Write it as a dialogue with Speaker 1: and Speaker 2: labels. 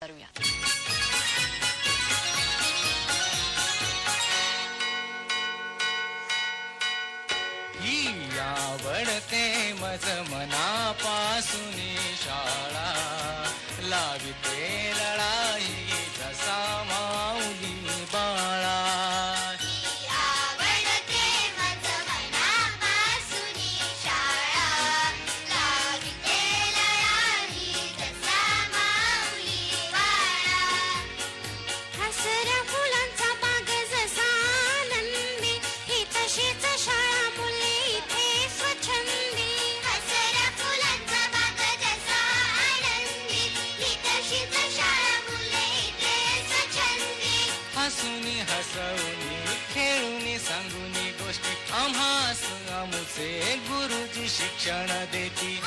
Speaker 1: करूया.
Speaker 2: ही आवडते मज मनापासून शाळा लाविते लढाई जसा माऊली बाळा. हसूनी हसवूनी खेळूनी सांगूनी गोष्टी आम्हास आमुचे गुरुजी शिक्षण देती.